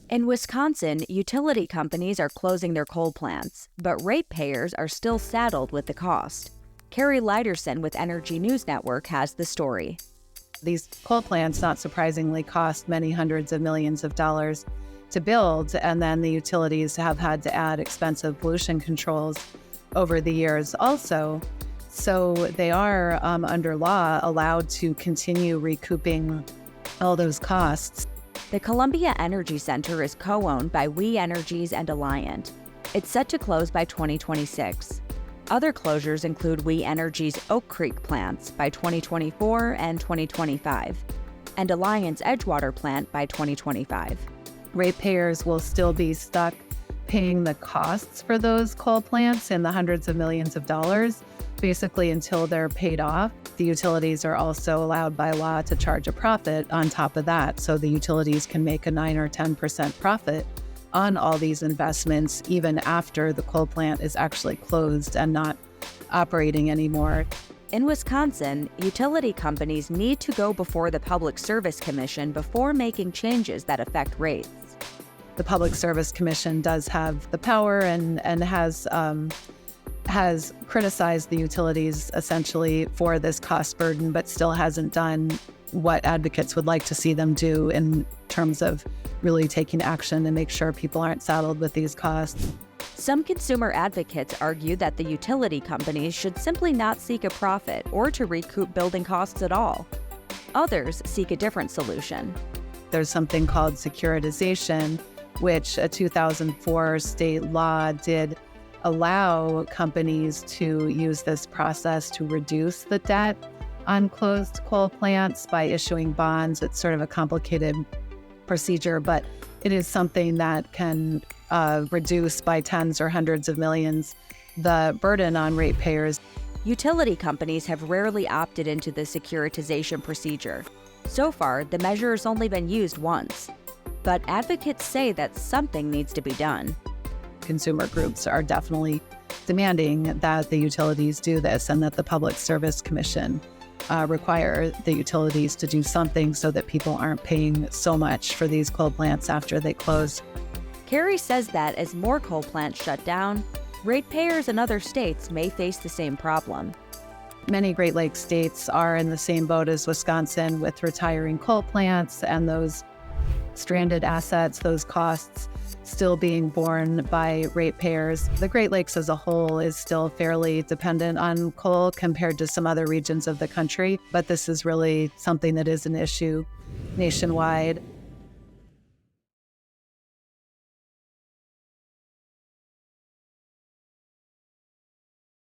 In Wisconsin, utility companies are closing their coal plants, but ratepayers are still saddled with the cost. Carrie Leiderson with Energy News Network has the story. These coal plants, not surprisingly, cost many hundreds of millions of dollars to build, and then the utilities have had to add expensive pollution controls over the years also. So they are, under law, allowed to continue recouping all those costs. The Columbia Energy Center is co-owned by We Energies and Alliant. It's set to close by 2026. Other closures include We Energies' Oak Creek plants by 2024 and 2025, and Alliant's Edgewater plant by 2025. Ratepayers will still be stuck paying the costs for those coal plants in the hundreds of millions of dollars, basically until they're paid off. The utilities are also allowed by law to charge a profit on top of that, so the utilities can make a 9 or 10% profit on all these investments even after the coal plant is actually closed and not operating anymore. In Wisconsin, utility companies need to go before the Public Service Commission before making changes that affect rates. The Public Service Commission does have the power and has criticized the utilities essentially for this cost burden, but still hasn't done what advocates would like to see them do in terms of really taking action to make sure people aren't saddled with these costs. Some consumer advocates argue that the utility companies should simply not seek a profit or to recoup building costs at all. Others seek a different solution. There's something called securitization, which a 2004 state law did allow companies to use this process to reduce the debt on closed coal plants by issuing bonds. It's sort of a complicated procedure, but it is something that can reduce by tens or hundreds of millions the burden on ratepayers. Utility companies have rarely opted into the securitization procedure. So far, the measure has only been used once. But advocates say that something needs to be done. Consumer groups are definitely demanding that the utilities do this and that the Public Service Commission require the utilities to do something so that people aren't paying so much for these coal plants after they close. Carrie says that as more coal plants shut down, ratepayers in other states may face the same problem. Many Great Lakes states are in the same boat as Wisconsin with retiring coal plants and those stranded assets, those costs still being borne by ratepayers. The Great Lakes as a whole is still fairly dependent on coal compared to some other regions of the country, but this is really something that is an issue nationwide.